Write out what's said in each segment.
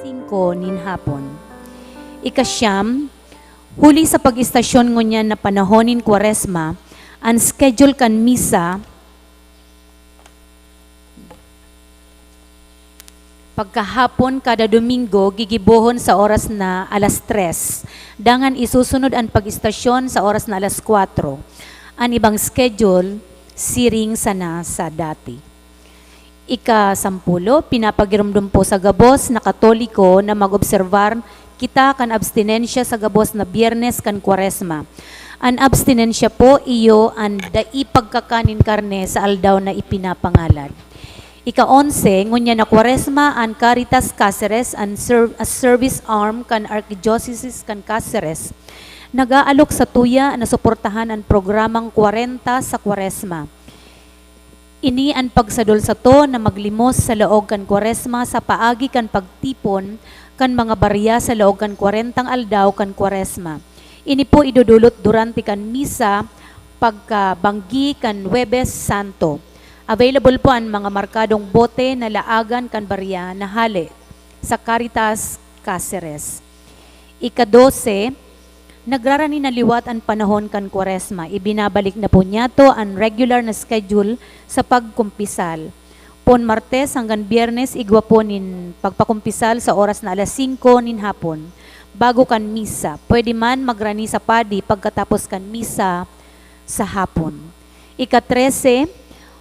5 nin hapon. Ikasyam, huli sa pag-istasyon ngunyan na panahonin Kwaresma, ang schedule kan misa pagkahapon kada Domingo gigibohon sa oras na alas 3. Dangan isusunod ang pag-istasyon sa oras na alas 4. Ang ibang schedule siring sana sa dati. Ika-10, pinapagirumdum po sa gabos na Katoliko na mag-observar kita kan abstinensya sa gabos na Biyernes kan Kwaresma. Ang abstinensya po iyo ang daipagkakanin karne sa aldaw na ipinapangalad. Ika-11, ngunya na Kwaresma ang Caritas Cáceres and service arm kan Archdiocese kan Cáceres. Nag-aalok sa tuya na suportahan ang programang 40 sa Kwaresma. Ini ang pagsadol sa to na maglimos sa laog kan Kwaresma sa paagi kan pagtipon kan mga barya sa laog kan 40 aldaw kan Kwaresma. Ini po idudulot durante kan misa pagkabanggi kan Huwebes Santo. Available po ang mga markadong bote na laagan kan barya na hali sa Caritas Cáceres. Ika-12, nagrarani na liwat ang panahon kan Kwaresma. Ibinabalik na po niya to ang regular na schedule sa pagkumpisal. Pon Martes hanggang Biyernes, igwa po nin pagpakumpisal sa oras na alas 5 nin hapon. Bago kan misa, pwede man magrani sa padi pagkatapos kan misa sa hapon. Ika-13,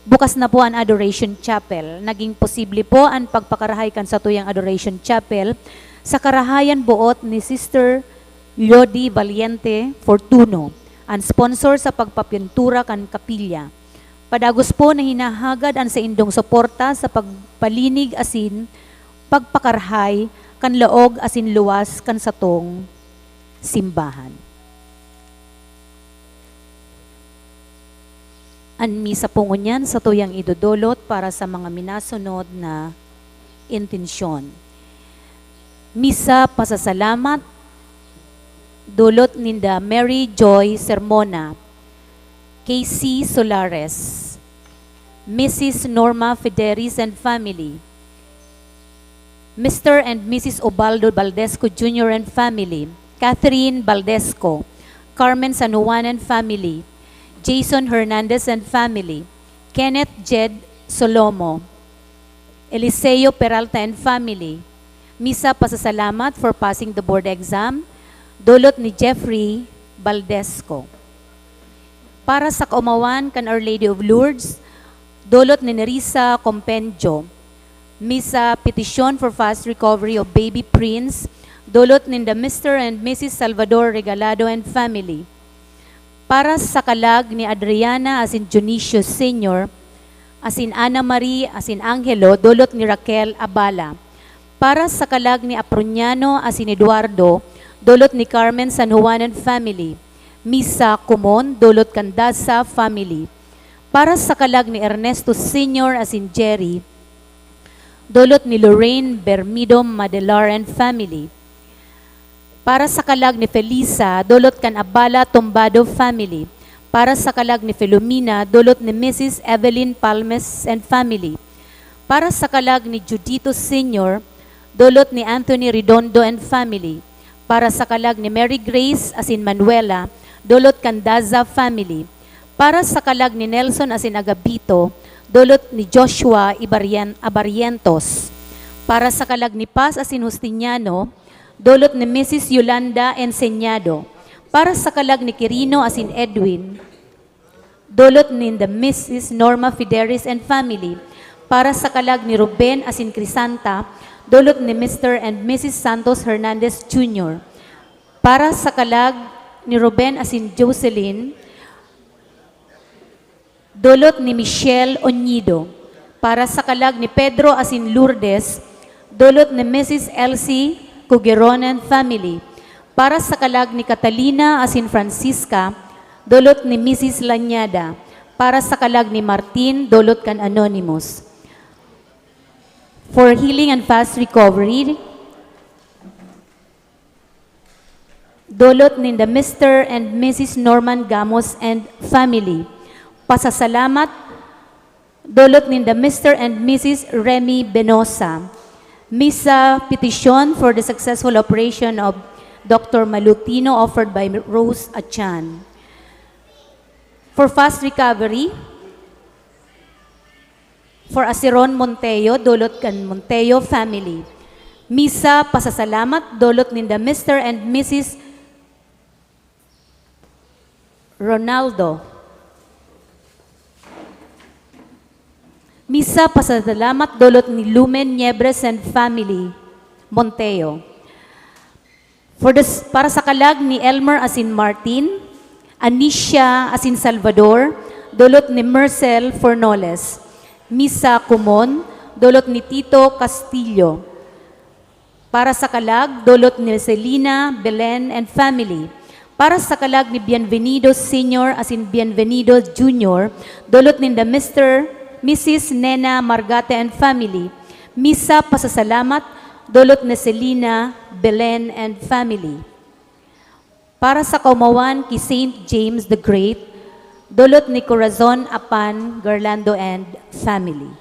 bukas na po ang Adoration Chapel. Naging posible po ang pagpakarahay kan sa tuyang Adoration Chapel sa karahayan buot ni Sister Lodi Valiente Fortuno, ang sponsor sa pagpapintura kan kapilya. Padagos po na hinahagad ang sa indong suporta sa pagpalinig asin, pagpakarahay kan laog asin luwas kan satong simbahan. Ang misa po ngunyan sa tuyang idudulot para sa mga minasunod na intensyon. Misa pasasalamat, dulot ninda Mary Joy Sermona, Casey Solares, Mrs. Norma Fideris and family, Mr. and Mrs. Obaldo Baldesco Jr. and family, Catherine Baldesco, Carmen San Juan and family, Jason Hernandez and family, Kenneth Jed Solomo, Eliseo Peralta and family. Misa pasasalamat for passing the board exam, dulot ni Jeffrey Baldesco. Para sa kaumawan kan Our Lady of Lourdes, dulot ni Nerissa Compendio. Misa petition for fast recovery of baby Prince, dulot ni the Mr. and Mrs. Salvador Regalado and family. Para sa kalag ni Adriana asin Dionisio Sr., asin Ana Marie asin Angelo, dulot ni Raquel Abala. Para sa kalag ni Apruniano asin Eduardo, dulot ni Carmen San Juan and family. Misa Kumon, dulot Candasa family. Para sa kalag ni Ernesto Sr. asin Jerry, dulot ni Lorraine Bermido Madelar and family. Para sa kalag ni Felisa, dulot kan Abala Tumbado family. Para sa kalag ni Filomena, dulot ni Mrs. Evelyn Palmes and family. Para sa kalag ni Judito Sr., dulot ni Anthony Redondo and family. Para sa kalag ni Mary Grace asin Manuela, dulot kan Daza family. Para sa kalag ni Nelson asin Agabito, dulot ni Joshua Abarientos. Para sa kalag ni Paz asin Justiniano, dulot ni Mrs. Yolanda Enseñado. Para sa kalag ni Quirino asin Edwin, dulot ni the Mrs. Norma Fideris and family. Para sa kalag ni Ruben asin Crisanta, dulot ni Mr. and Mrs. Santos Hernandez Jr. Para sa kalag ni Ruben asin Jocelyn, dulot ni Michelle Onido. Para sa kalag ni Pedro asin Lourdes, dulot ni Mrs. Elsie Cugeron and family. Para sa kalag ni Catalina asin Francisca, dulot ni Mrs. Lanyada. Para sa kalag ni Martin, dulot kan Anonymous. For healing and fast recovery, dulot ni the Mr. and Mrs. Norman Gamos and family. Pasasalamat, dulot ni the Mr. and Mrs. Remy Benosa. Misa petition for the successful operation of Dr. Malutino offered by Rose Achan. For fast recovery, for Asiron Monteo, dulot kan Monteo family. Misa pasasalamat, dulot ninda Mr. and Mrs. Ronaldo. Misa pasasalamat, dulot ni Lumen Niebres and family, Monteo. Para sa kalag ni Elmer Asin Martin, Anisha Asin Salvador, dulot ni Mercel Fornoles. Misa Kumon, dulot ni Tito Castillo. Para sa kalag, dulot ni Celina, Belen, and family. Para sa kalag ni Bienvenido Senior Asin Bienvenido Junior, dulot ni Mrs. Nena Margate and family. Misa pasasalamat, dulot ni Celina, Belen, and family. Para sa kaumawan ki St. James the Great, dulot ni Corazon Apan, Garlando, and family.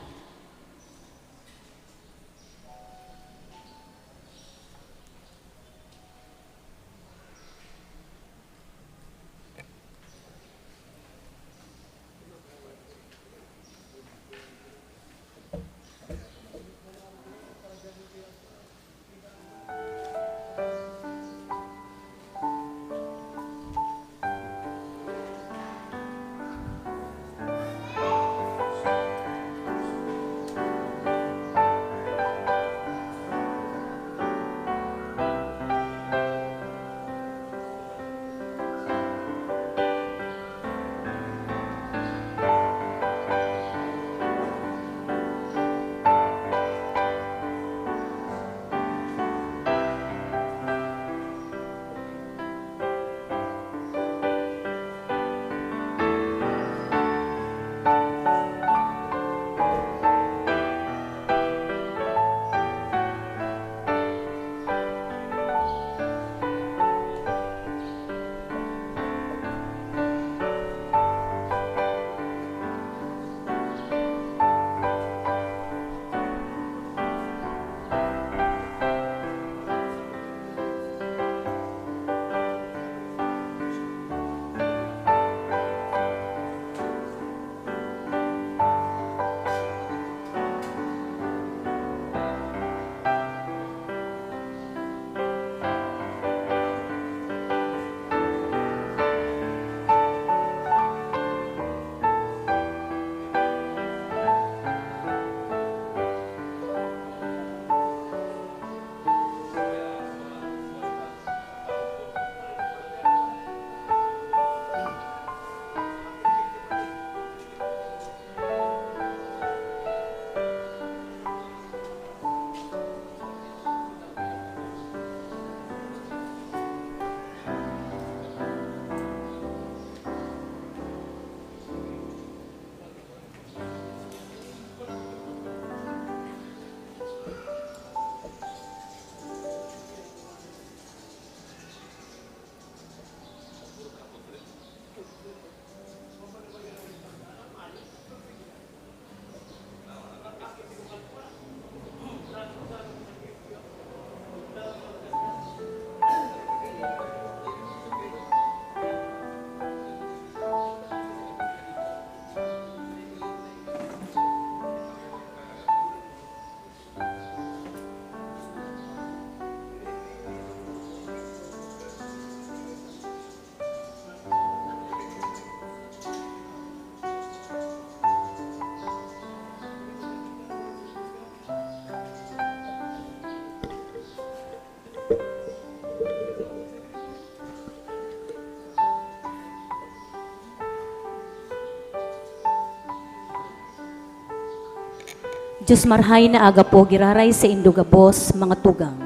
Diyos marhay na aga po, giraray sa Indugabos, mga tugang.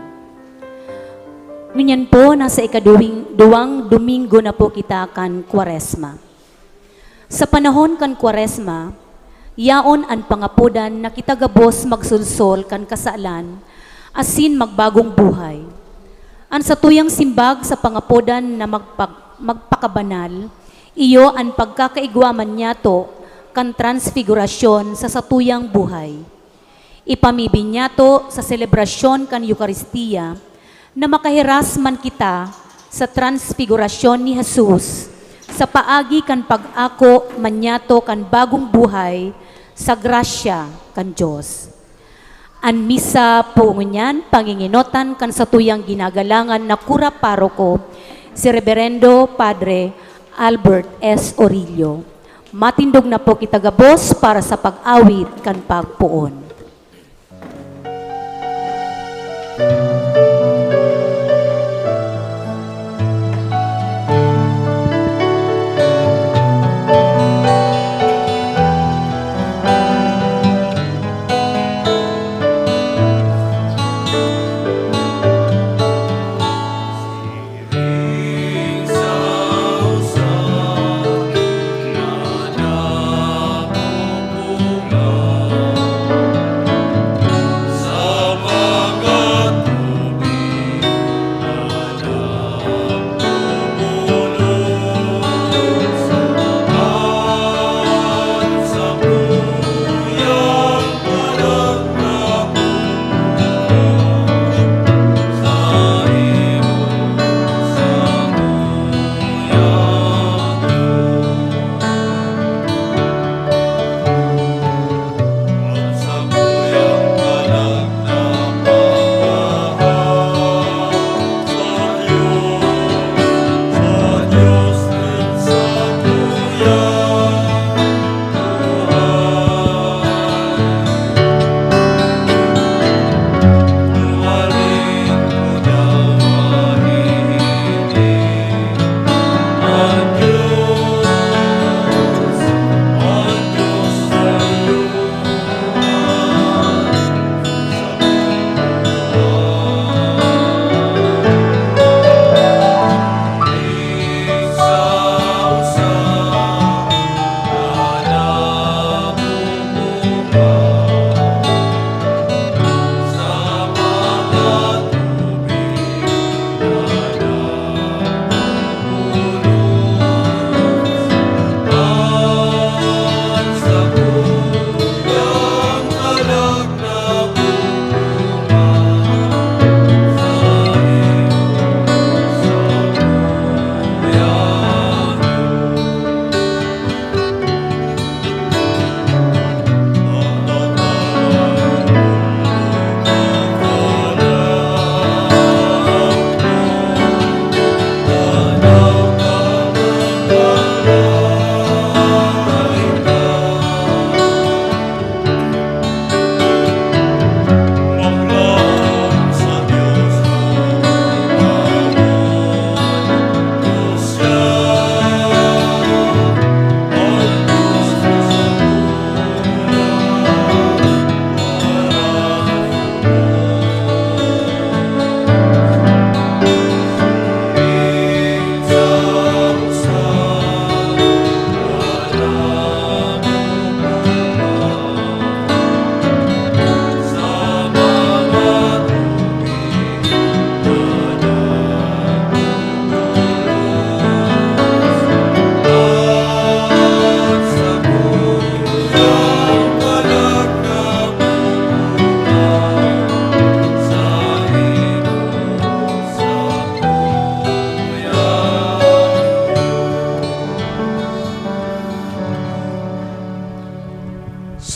Ngunyan po, nasa duwang Domingo na po kita kan Kwaresma. Sa panahon kan Kwaresma, yaon an pangapudan na kita gabos magsulsol kan kasalan, asin magbagong buhay. An sa tuyang simbag sa pangapudan na magpakabanal, iyo an pagkakaigwaman niya to kan transfigurasyon sa satuyang buhay. Ipamibinyato sa selebrasyon kan Eukaristiya na makahiras man kita sa transfigurasyon ni Jesus, sa paagi kan pag-ako manyato kan bagong buhay sa grasya kan Diyos. An misa po ngunyan, panginginotan kan satuyang ginagalangan na kura paroko, si Reverendo Padre Albert S. Orillo. Matindog na po kita gabos para sa pag-awit kan pagpuon.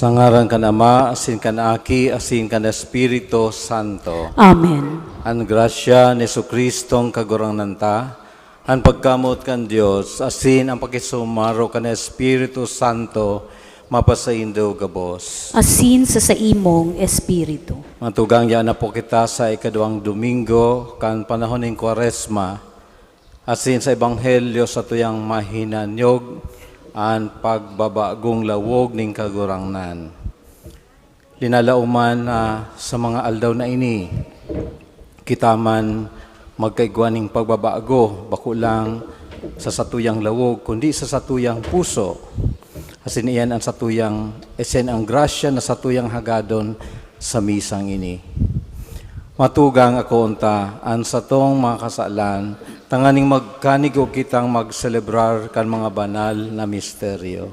Sa ngaran kan Ama, asin kan Aki, asin kan Espiritu Santo. Amen. Ang grasya ni Jesucristong kagurangnan ta, ang pagkamot kan Dios, asin ang pakisumaro kan Espiritu Santo, mapasaindo gabos. Asin sa imong espiritu. Matugang yan na po kita sa ikaduang Domingo, kan panahon ng Kwaresma, asin sa Ebanghelyo sa tuyang mahinanyog, ang pagbabagong lawog ning kagurangnan. Linalauman sa mga aldaw na ini, kita man magkaigwaning pagbabago, bako lang sa satuyang lawog, kundi sa satuyang puso. Asin iyan ang satuyang, esen ang grasya na satuyang hagadon sa misang ini. Matugang ako unta, ang satong mga kasalan, tanganing magkanigo kitang magselebrar kan mga banal na misteryo.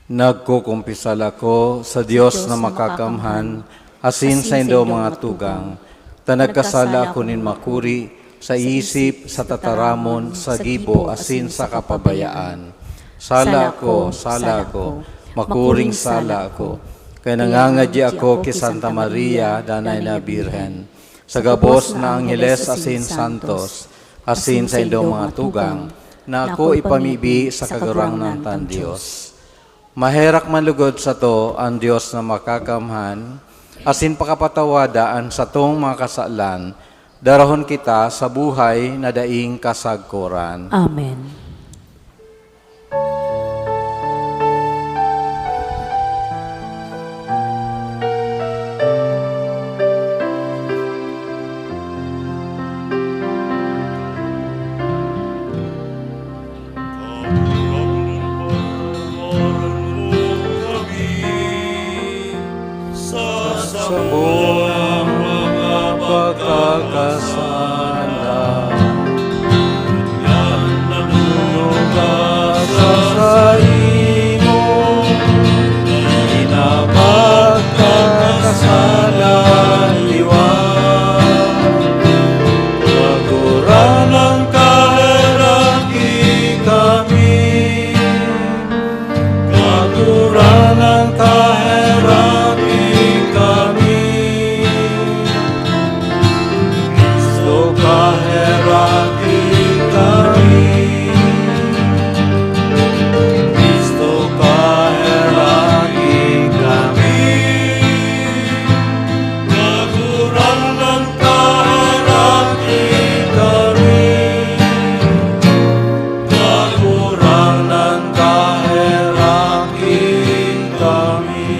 Nagkukumpisal ako sa Dios na makakamhan, asin sa indo mga tugang. Tanagkasala ako nin makuri, sa isip, sa tataramon, sa gibo, asin sa kapabayaan. Sala ko, makuring sala ako. Kaya nangangadya ako kay Santa Maria, Danay na Birhen. Sa gabos na Angeles asin Santos, asin sa indo mga tugang, na ako ipamibi sa kagurangnan tan Dios. Maherak manlugod sa to ang Diyos na makakamhan, asin pakapatawadaan sa tong mga kasalan, darahon kita sa buhay na daing kasagkuran. Amen. Sa buong mga pagkakasala, nagmumugasa sa imo, di na magkakasala, liwan. Kaguranang kaheraki kami, kaguranang kaheraki kami. Kristo kaheraki kami. Kristo kaheraki kami. Kaguranang kaheraki kami. Kagurangan kaheraki kami.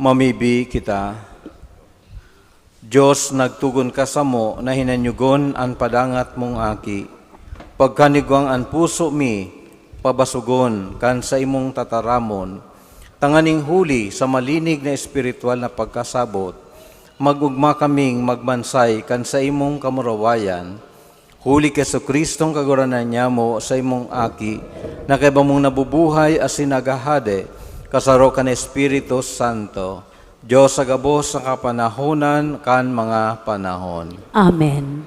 Mamibi kita. Diyos, nagtugon ka sa mo na hinanyugon ang padangat mong aki. Pagkanigwang ang puso mi, pabasugon kan sa imong tataramon. Tanganing huli sa malinig na espiritual na pagkasabot, magugma kaming magmansay kan sa imong kamurawayan. Huli kay Kristong kaguranan niya mo sa imong aki, na kay mong nabubuhay as sinagahade, kasaro kan Espiritu Santo. Diyos sa gabos sa kapanahonan kan mga panahon. Amen.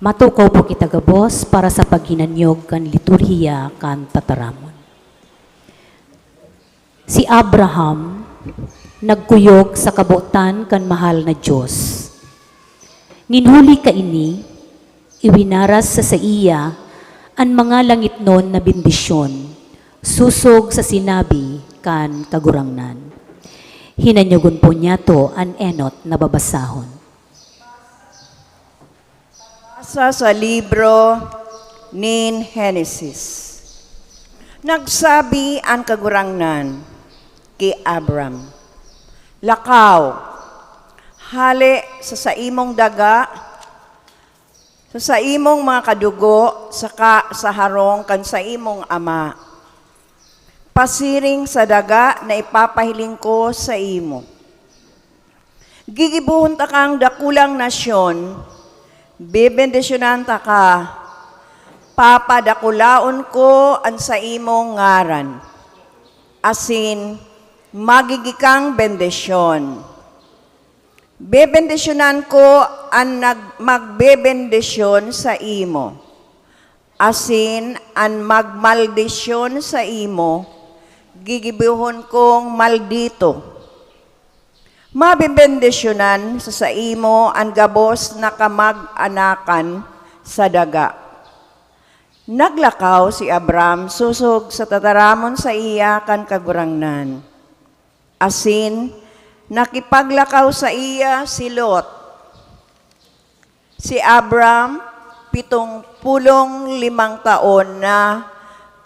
Matukaw po kita gabos para sa paghinanyog kan liturhiya kan tataramon. Si Abraham nagkuyog sa kabutan kan mahal na Diyos. Ninhuli ka ini, iwinaras sa iya ang mga langitnon na bendisyon, susog sa sinabi kan kagurangnan. Hinanyugon po niya to an enot na babasahon. Sa libro nin Genesis. Nagsabi ang kagurangnan kay Abram, lakaw, hali sa imong daga, sa imong mga kadugo, sa harong kan sa imong ama. Pasiring sa daga na ipapahiling ko sa imo. Gigibuhon ta kang dakulang nasyon, bibendisyonan ta ka, papadakulaon ko ang sa imong ngaran, asin magigikang bendisyon. Bebendisyonan ko ang magbebendisyon sa imo, asin ang magmaldisyon sa imo, gigibuhon kong maldito. Mabibendisyonan sa imo ang gabos na kamag-anakan sa daga. Naglakaw si Abram susog sa tataramon sa iya kan kagurangnan. Asin, nakipaglakaw sa iya si Lot. Si Abram, 75 taon na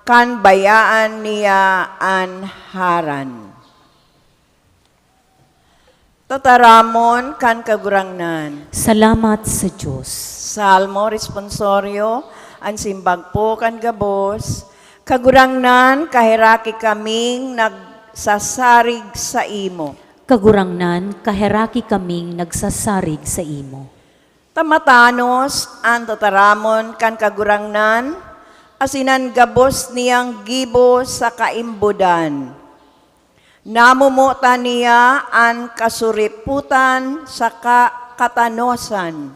kan bayaan niya an Haran. Tataramon kan kagurangnan. Salamat sa Diyos. Salmo responsorio, ang simbag po kan gabos, kagurangnan kahiraki kaming nagsasarig sa imo. Kagurangnan, kaheraki kaming nagsasarig sa imo. Tamatanos ang tataramon kan kagurangnan, asinan gabos niyang gibo sa kaimbudan. Namumuta niya ang kasuriputan sa katanosan.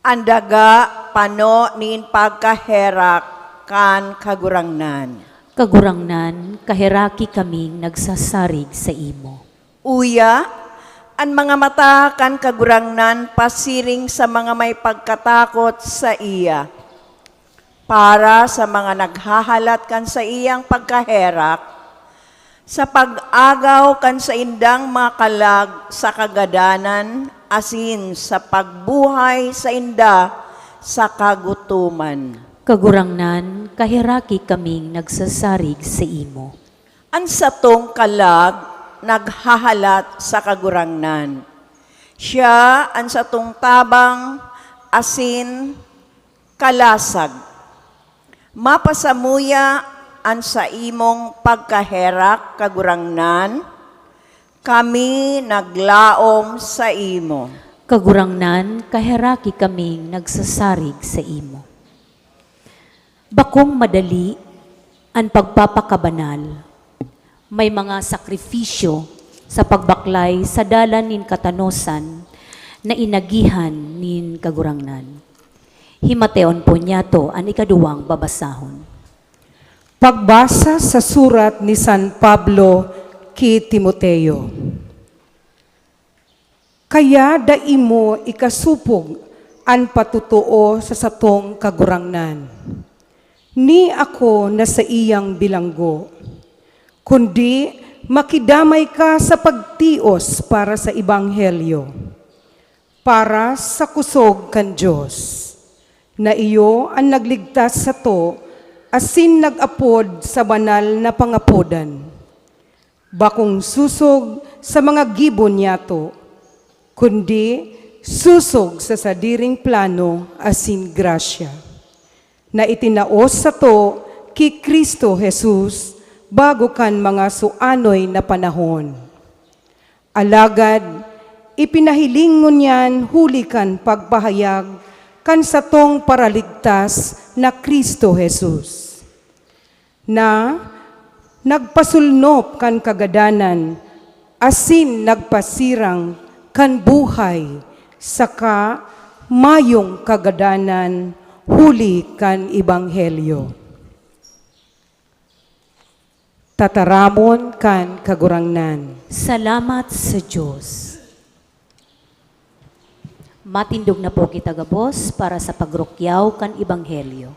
Andaga pano nin pagkaherak kan kagurangnan. Kagurangnan, kahiraki kaming nagsasarig sa imo. Uya, ang mga mata kan kagurangnan pasiring sa mga may pagkatakot sa iya. Para sa mga naghahalat kan sa iyang pagkaherak, sa pag-agaw kan sa indang makalag sa kagadanan, asin sa pagbuhay sa inda sa kagutuman. Kagurangnan, kahiraki kaming nagsasarig sa imo. Ang satong kalag naghahalat sa kagurangnan. Siya ang satong tabang asin kalasag. Mapasamuya ang sa imong pagkaherak kagurangnan, kami naglaom sa imo. Kagurangnan, kahiraki kaming nagsasarig sa imo. Bakong madali ang pagpapakabanal. May mga sakripisyo sa pagbaklay sa dalan nin katanosan na inagihan nin kagurangnan. Himateon po niya to ang ikaduwang babasahon. Pagbasa sa surat ni San Pablo kay Timoteo. Kaya daimo ikasupog an patutuo sa satong kagurangnan. Ni ako na sa iyang bilanggo, kundi makidamay ka sa pagtios para sa Ebanghelyo, para sa kusog kan Diyos, na iyo ang nagligtas sa to, asin nag-apod sa banal na pangapodan. Bakong susog sa mga gibon niyato, kundi susog sa sadiring plano asin grasya, na itinaos sa to ki Kristo Jesus bago kan mga suanoy na panahon. Alagad, ipinahilingon yan huli kan pagpahayag kan satong paraligtas na Kristo Jesus, na nagpasulnop kan kagadanan, asin nagpasirang kan buhay, saka mayong kagadanan, huli kan Ebanghelyo. Tataramon kan kagurangnan. Salamat sa Diyos. Matindog na po kita gabos para sa pagrukyaw kan Ebanghelyo.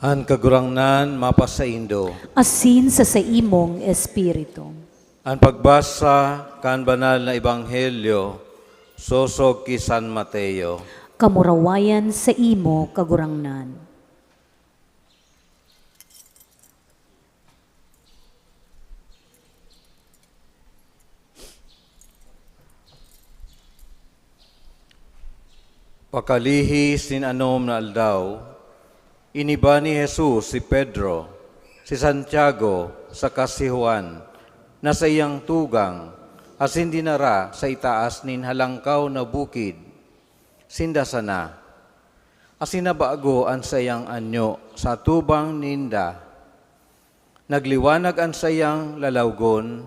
An kagurangnan mapasaindo. Asin sa imong espiritu. Ang pagbasa kan banal na Ebanghelyo, sosog ki San Mateo. Kamurawayan sa imo kagurangnan. Pakalihis nin anom na aldaw, iniba ni Jesus si Pedro, si Santiago, saka si Juan, na sa iyang tugang, asin dinara sa itaas nin halangkaw na bukid. sinda sana. Asinabago ang sayang anyo sa tubang ninda. Nagliwanag ang sayang lalawgon,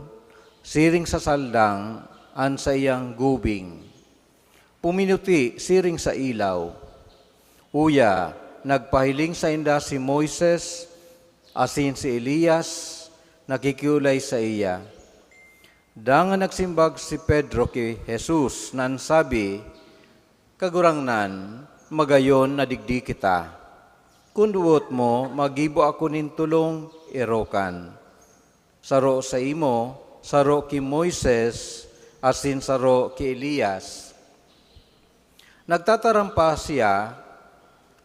siring sa saldang ang sayang gubing. Puminuti siring sa ilaw. Uya, nagpahiling sa inda si Moises, asin si Elias, nakikiulay sa iya. Dangan nagsimbag si Pedro kay Jesus, nan sabi, Kagurangnan, magayon na digdi kita. Kunduot mo, magibo ako nin tulong erokan. Saro sa imo, saro ki Moises, asin saro ki Elias. Nagtatarampa siya,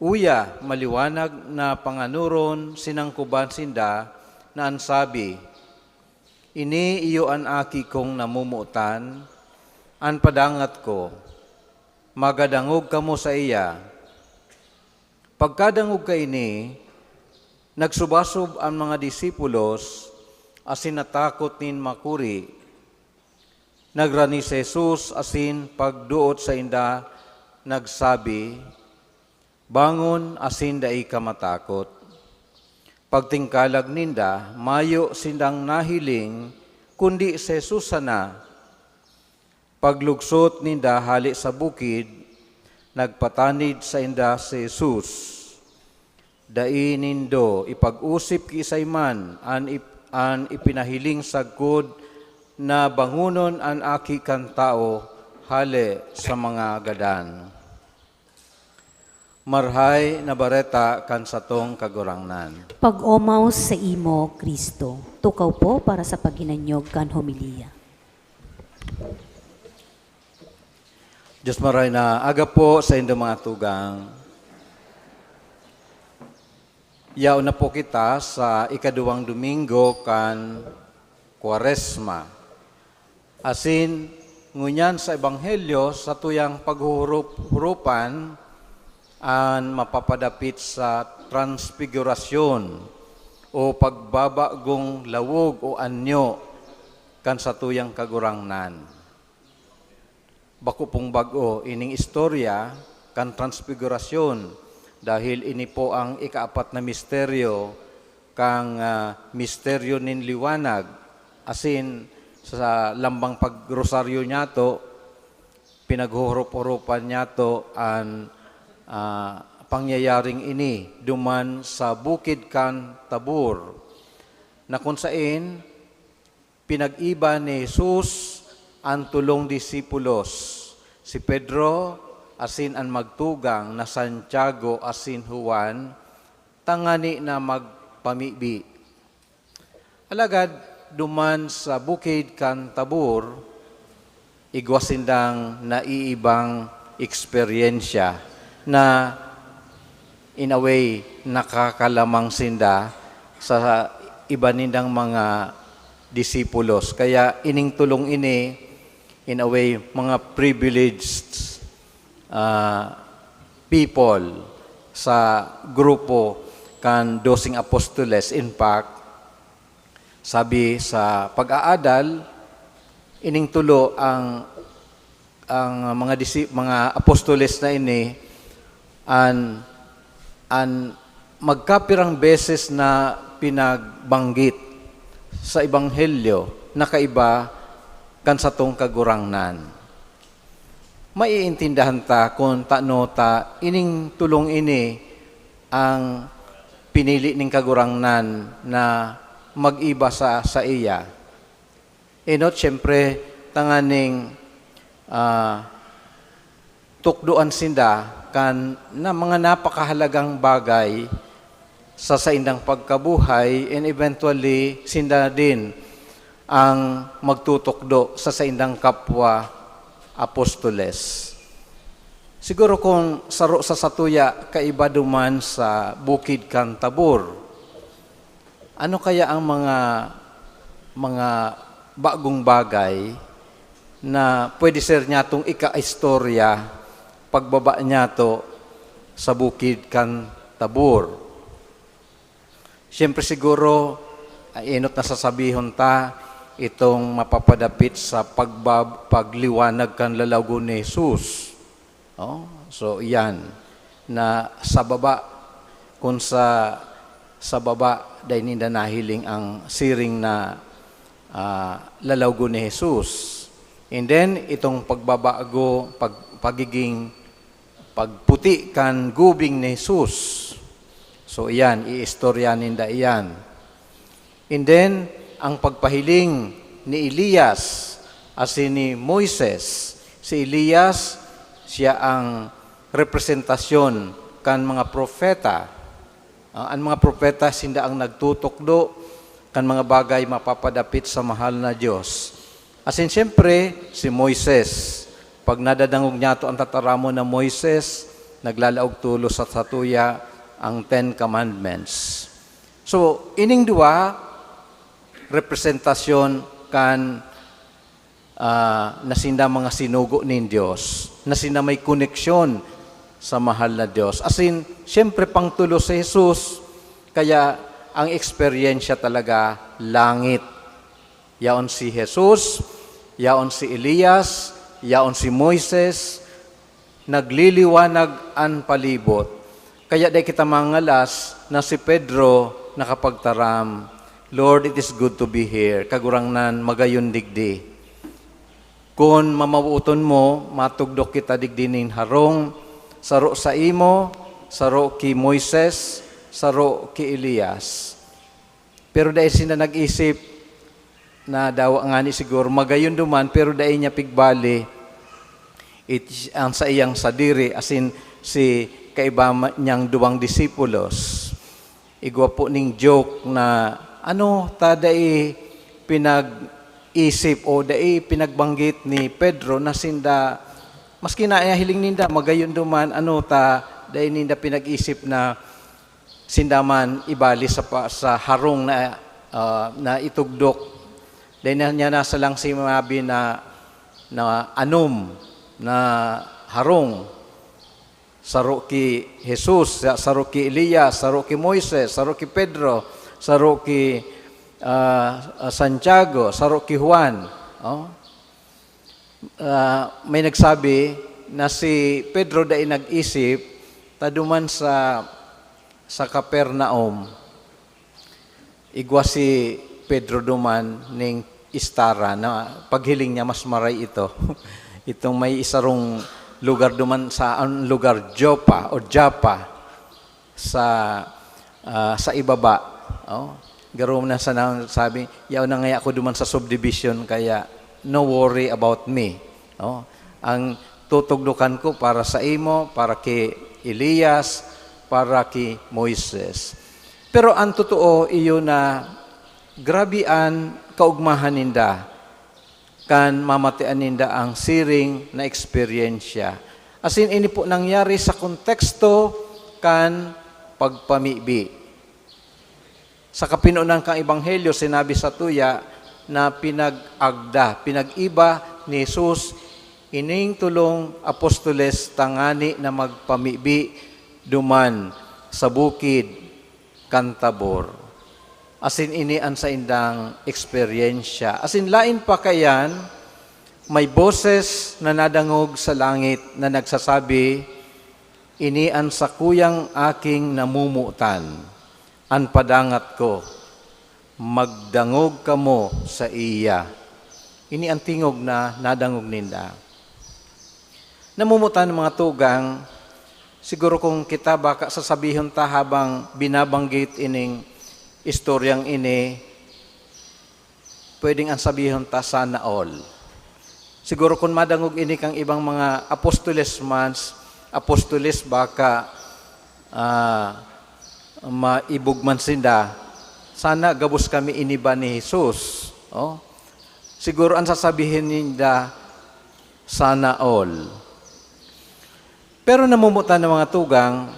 uya, maliwanag na panganuron sinangkuban sinda na ansabi, ini iyo an aki kong namumutan, an padangat ko, magadangog kamo sa iya. Pagkadangog ka ini, nagsubasub ang mga disipulos, asin natakot nin makuri. Nagrani si Jesus, asin pagduot sa inda, nagsabi, bangon asin dai ka matakot. Pagtingkalag ninda, mayo sindang nahiling, kundi si Jesus sana. Paglugsot ninda hali sa bukid, nagpatanid sa inda si Jesus. Dai nindo, ipag-usip kisay man, an ipinahiling sagkod, na bangunon an aki kan tao, hali sa mga gadan. Marhay na bareta kan satong kagurangnan. Pag-omaw sa imo, Kristo. Tukaw po para sa paghinanyog kan homilya. Diyos maray na aga po sa inyong mga tugang. Yaon na po kita sa ikaduwang Domingo kan Kwaresma. Asin, ngunyan sa Ebanghelyo sa tuyang paghuhurupan an mapapadapit sa transfigurasyon o pagbabagong lawog o anyo kan sa tuyang kagurangnan. Bako pong bago ining istorya kan transfigurasyon dahil ini po ang ikaapat na misteryo kang misteryo nin liwanag asin sa lambang pagrosaryo niyato pinaghuhurup-hurupan niyato an pangyayaring ini duman sa bukid kan Tabor na kung saan pinag-iba ni Jesus ang tulong disipulos si Pedro asin ang magtugang na Santiago asin Juan tangani na magpamibi. Alagad duman sa bukid kan Tabor igwasindang naiibang eksperyensya na in a way nakakalamang sinda sa iba nindang mga disipulos. Kaya ining tulong ini, in a way, mga privileged people sa grupo kan dosing apostoles. In fact, sabi sa pag-aadal, ining tulo ang mga apostoles na ini an magkapirang beses na pinagbanggit sa Ebanghelyo na kaiba kan satong kagurangnan. Maiintindahan ta kung taano ta ining tulong ini ang pinili ning kagurangnan na mag-iba sa iya. Enot siyempre tanganing tukduan sinda kan na mga napakahalagang bagay sa saindang pagkabuhay and eventually sinda din ang magtutukdo sa saindang kapwa apostoles. Siguro kung saro sa satuya kaiba duman sa bukid kan Tabor, ano kaya ang mga bagong bagay na pwede ser niya itong ika-istorya pagbaba niya to sa bukid kan Tabor. Siyempre siguro, inot na sasabihon ta, itong mapapadapit sa pagliwanag kan lalago ni Jesus. Oh, so yan na sa baba kung sa baba dahil ninda nahiling ang siring na lalawgo ni Jesus. And then itong pagbabago, pagiging pagputi kan gubing ni Jesus. So iyan, iistorya ninda iyan. And then ang pagpahiling ni Elias asin ni Moises. Si Elias, siya ang representasyon kan mga propeta. Ang mga propeta sinda ang nagtutukdo kan mga bagay mapapadapit sa mahal na Diyos. Asin siyempre, si Moises. Pag nadadangog niya to ang tataramo na Moises, naglalaog tulo sa satuya ang 10 Commandments. So, ining dua, representasyon kan nasinda mga sinugo nin Diyos, nasinda may koneksyon sa mahal na Diyos. As in, siyempre pangtulo si Jesus, kaya ang eksperyensya talaga langit. Yaon si Jesus, yaon si Elias, yaon si Moises, nagliliwanag ang palibot. Kaya day kita mangalas na si Pedro nakapagtaram, Lord, it is good to be here. Kagurangnan magayon digdi. Kung mamauton mo, matugdok kita digdi nin harong, saro sa imo, saro ki Moises, saro ki Elias. Pero dahil sila nag-isip na daw nga ni siguro magayon duman, pero dahil niya pigbali, ang sa iyang sadiri, asin si kaiba niyang duwang disipulos. Igwa po ning joke na ano ta dai pinag-isip o dai pinagbanggit ni Pedro na sinda maski na hiling ninda magayon duman ano ta dai ninda pinag-isip na sindaman ibali sa harong na itugdok dai na niya nasa lang si mabi na anom na harong saro ki Jesus, saro ki Elias, saro ki Moises, saro ki Pedro, saro ki Santiago, saro ki Juan. May nagsabi na si Pedro dahil nag-isip, taduman sa Capernaum, igwa si Pedro duman ning istara na paghiling niya mas maray ito. Itong may isarong lugar duman sa lugar Joppa o Joppa sa ibaba. Garo na sa sabi, yaw na nga ako duman sa subdivision kaya no worry about me. Ang tutugdukan ko para sa imo, para kay Elias, para kay Moises. Pero ang totoo iyo na grabian kaugmahan ninda kan mamatian ninda ang siring na eksperyensya. As in, ini po nangyari sa konteksto kan pagpamibi. Sa kapinunan kang Ebanghelyo, sinabi sa tuya na pinag-iba ni Jesus, ining tulong apostoles tangani na magpamibi duman sa bukid Kantabor. Asin ini ang sa indang eksperyensya. Asin lain pa kayan, may boses na nadangog sa langit na nagsasabi, ini ang sakuyang aking namumutan, ang padangat ko, magdangog kamo sa iya. Ini ang tingog na nadangog ninda. Namumutan ng mga tugang, siguro kung kita baka sasabihon ta habang binabanggit ining istoryang ini, pwedeng ang sabihon ta sana all. Siguro kung madangog ini kang ibang mga apostoles baka maibugman sinda, sana gabos kami iniba ni Jesus. Siguro ang sasabihin ninda, sana all. Pero namumutan ng mga tugang,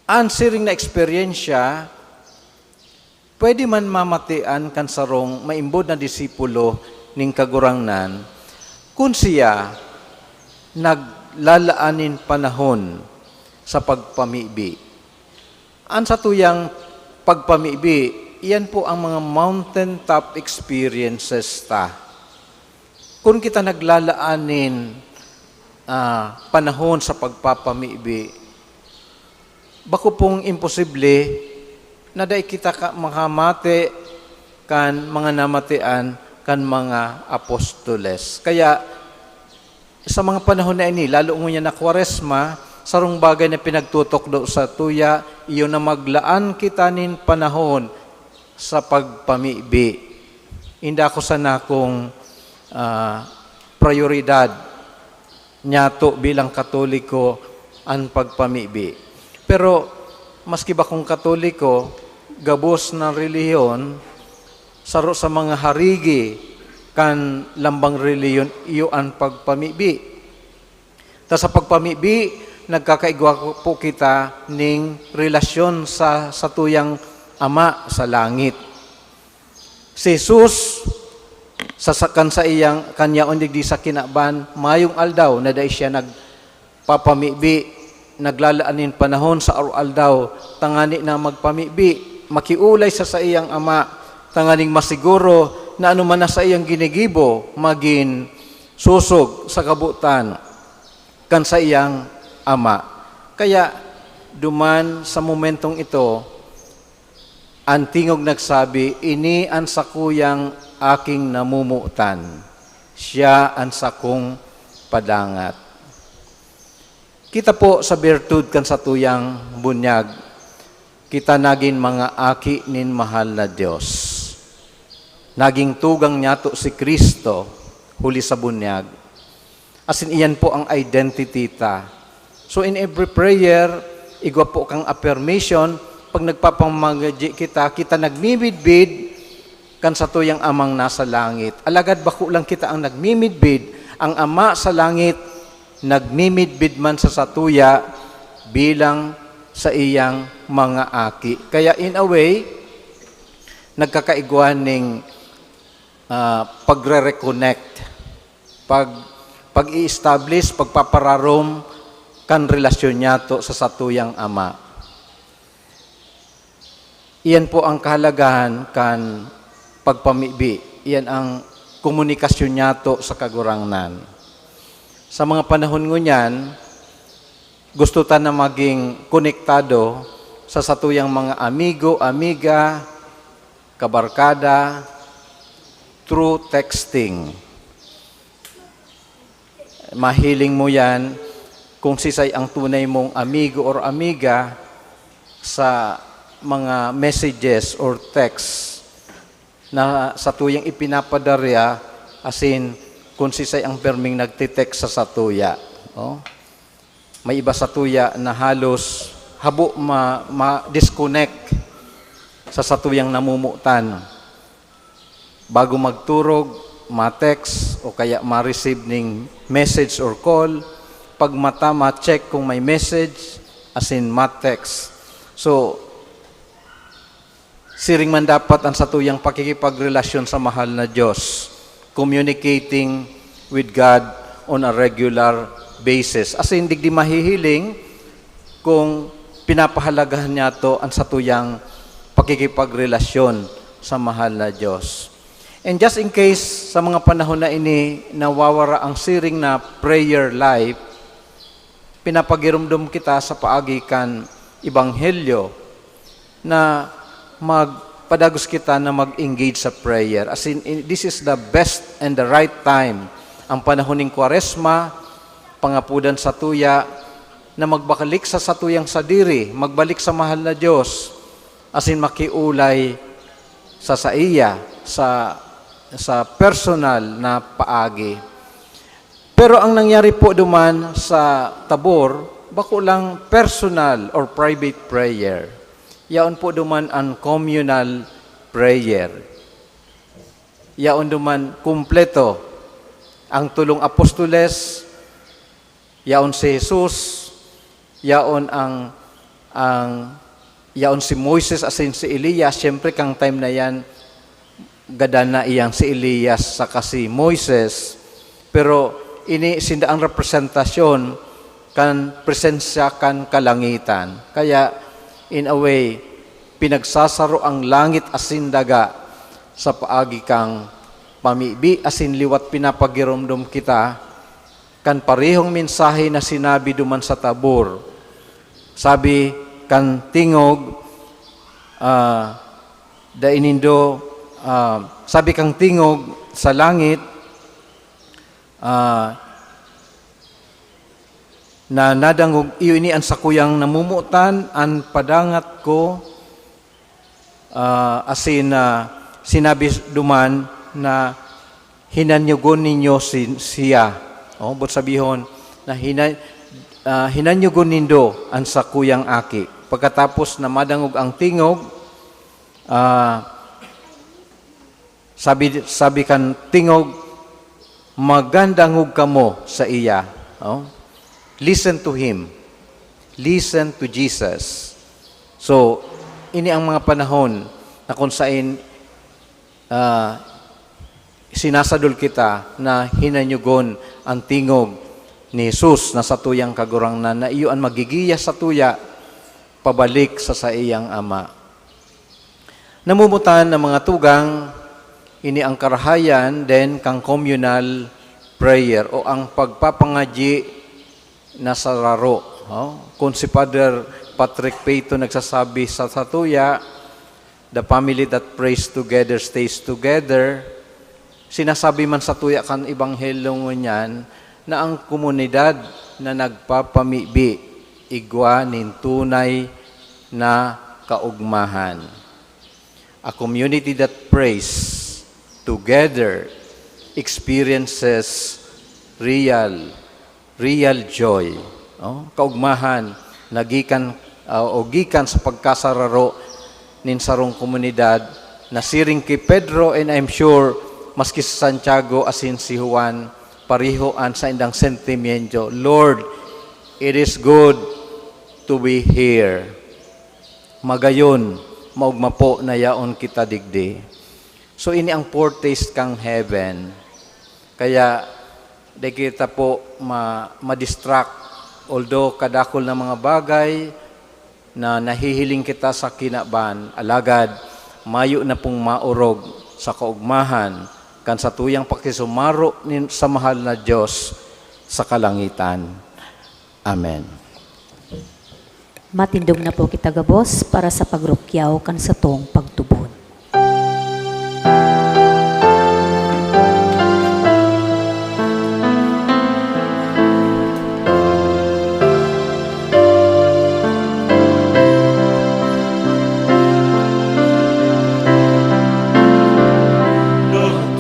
ang siring na eksperyensya, pwede man mamatian kan sarong maimbod na disipulo ning kagurangnan, kung siya naglalaanin panahon sa pagpamibi. Ang sa tuyang pagpamibi, iyan po ang mga mountaintop experiences ta. Kung kita naglalaanin panahon sa pagpapamibi, bako pong imposible na dahil kita makamate kan mga namatian kan mga apostoles. Kaya sa mga panahon na ini, lalo ngunya na Kwaresma, sarong bagay na pinagtutok do sa tuya, iyo na maglaan kita nin panahon sa pagpamibi. Hindi ako sana kung prioridad nyato bilang Katoliko ang pagpamibi. Pero maski ba kung Katoliko, gabos na reliyon, saro sa mga harigi kan lambang reliyon, iyo ang pagpamibi. Ta sa pagpamibi, nagkakaigwa po kita ning relasyon sa tuyang Ama sa langit. Si Jesus, sasakan sa iyang kanya undig di sa kinaban, mayong aldaw na dahil siya nagpapamibi, naglalaanin panahon sa aldaw, tangani na magpamibi, makiulay sa iyang Ama, tanganing masiguro na anuman na sa iyang ginigibo, maging susog sa kabutan kan sa iyang Ama. Kaya duman sa momentong ito, ang tingog nagsabi, ini ang sakuyang aking namumutan, siya ang sakong padangat. Kita po sa bertud kan sa tuyang bunyag, kita naging mga aki nin mahal na Diyos. Naging tugang niyato si Kristo, huli sa bunyag. As in, iyan po ang identity ta. So in every prayer, igwa po kang affirmation, pag nagpapamagaji kita nagmimidbid kan sa tuyang Amang nasa langit. Alagad bako lang kita ang nagmimidbid, ang Ama sa langit, nagmimidbid man sa satuya bilang sa iyang mga aki. Kaya in a way, nagkakaiguan ning pagre-reconnect, pag-i-establish, pagpapararom kan relasyon niyato sa satuyang Ama. Iyan po ang kahalagahan kan pagpamibi. Iyan ang komunikasyon niyato sa kagurangnan. Sa mga panahon ngunyan, gusto ta na maging konektado sa satuyang mga amigo, amiga, kabarkada, through texting. Mahiling mo yan kung sisay ang tunay mong amigo or amiga sa mga messages or text na sa tuyang ipinapadarya, asin kung sisay ang perming nagtitext sa satuya. Oh? May iba sa tuya na halos habo ma-disconnect sa satuyang namumutan. Bago magturog, ma-text o kaya ma-receive ning message or call, pag mata ma-check kung may message, asin ma-text. So, siring man dapat ang satuyang pakikipagrelasyon sa mahal na Diyos, communicating with God on a regular basis. As in, di mahihiling kung pinapahalagahan niya to ang satuyang pakikipagrelasyon sa mahal na Diyos. And just in case, sa mga panahon na ini, nawawara ang siring na prayer life, pinapagirumdum kita sa paagikan Ibanghelyo na magpadagos kita na mag-engage sa prayer. As in, this is the best and the right time. Ang panahon ng Kwaresma, pangapudan sa tuya, na magbakalik sa satuyang sadiri, magbalik sa mahal na Diyos, as in makiulay sa iya, sa personal na paagi. Pero ang nangyari po duman sa Tabor, bako lang personal or private prayer. Yaon po duman ang communal prayer. Yaon duman kumpleto ang tulong apostoles, yaon si Jesus, yaon yaon si Moises asin si Elias. Siyempre kang time na yan, gadana iyang si Elias sa si Moises. Pero ini sinda ang representasyon kan presensya kan kalangitan. Kaya in a way, pinagsasaro ang langit asin daga sa paagi kang pamibi, asin liwat pinapagirumdum kita kan parehong mensahe na sinabi duman sa Tabor. Sabi kan tingog, sabi kang tingog sa langit, na nadangog iyo ini ang sakuyang namumutan an padangat ko, asin sinabi duman na hinanyugon ninyo siya. But sabihon na hinanyugon nindo ang sakuyang aki. Pagkatapos na madangog ang tingog, sabi kan tingog, magandangog kamo sa iya. Listen to him. Listen to Jesus. So, ini ang mga panahon na kung saan sinasadol kita na hinanyugon ang tingog ni Jesus na sa tuyang kagurangnan, na iyo ang magigiya sa tuya pabalik sa iyang Ama. Namumutan ng mga tugang, ini ang karahayan den kang communal prayer o ang pagpapangadyi na sararo. Kung si Father Patrick Peito nagsasabi sa tuya, the family that prays together stays together, sinasabi man sa tuya kan Ebanghelyo niyan na ang komunidad na nagpapamibi igwa nin tunay na kaugmahan. A community that prays together experiences real joy. Kaugmahan nagikan gikan sa pagkasararo nin sarong komunidad na siring kay Pedro, and I'm sure maski sa Santiago asin si Juan, parihoan sa indang sentimiento, Lord, it is good to be here. Magayon, maugma po na yaon kita digdi. So ini ang foretaste kang heaven. Kaya di kita po ma-distract, although kadakol na mga bagay na nahihiling kita sa kinaban, alagad, mayo na pong maurog sa kaugmahan kan sa tuyang pakisumaro sa mahal na Diyos sa kalangitan. Amen. Matindog na po kita gabos para sa pagrukyaw kan sa tong pagtubon.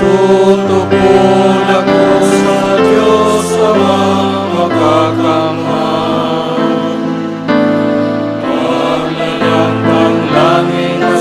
Tutupon ako sa Diyos Ama makakamang, paglalang ang langit na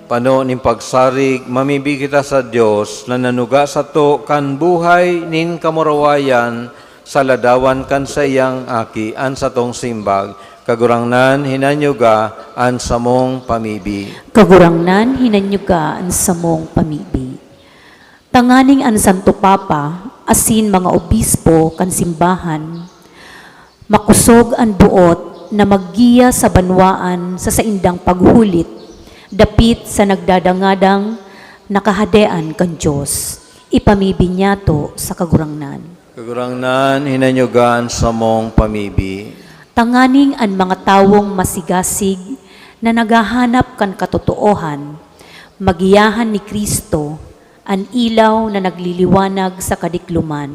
Pano ning pagsarig, mamibig kita sa Dios, na nanuga sa to kan buhay nin kamurawayan, sa ladawan kan sa iyang aki, an sa tong simbag, kagurangnan hinanyuga, an sa mong pamibi. Kagurangnan hinanyuga ang samong pamibi. Tanganing ang Santo Papa, asin mga obispo kan simbahan, makusog ang buot na maggiya sa banwaan sa saindang paghulit, dapit sa nagdadangadang nakahadean kan Diyos, ipamibi niya to sa kagurangnan. Kagurangnan hinanyugan sa mong pamibi. Tanganing ang mga tawong masigasig na naghahanap kan katotoohan, magiyahan ni Kristo, ang ilaw na nagliliwanag sa kadikluman,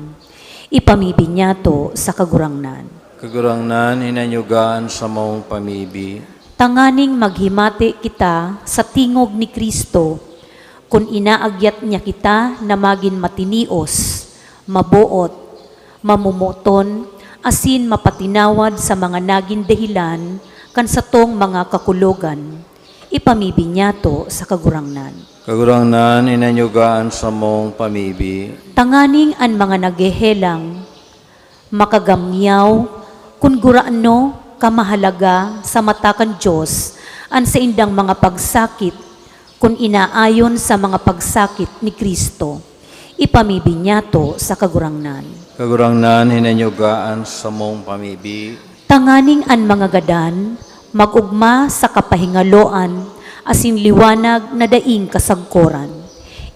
ipamibi niya to sa kagurangnan. Kagurangnan hinanyugan sa mong pamibi. Tanganing maghimati kita sa tingog ni Kristo, kung inaagyat niya kita na magin matinios, mabuot, mamumuton, asin mapatinawad sa mga naging dahilan kan sa tong mga kakulogan, ipamibi niya to sa kagurangnan. Kagurangnan hinanyugan sa mong pamibi. Tanganing ang mga nagehelang, makagamyaw, kung guraano kamahalaga sa mata kan Diyos, ang sa indang mga pagsakit, kung inaayon sa mga pagsakit ni Kristo, ipamibi niya to sa kagurangnan. Kagurangnan hinanyugaan sa mong pamibi. Tanganing ang mga gadan, magugma sa kapahingaloan, asin liwanag na daing kasagkoran,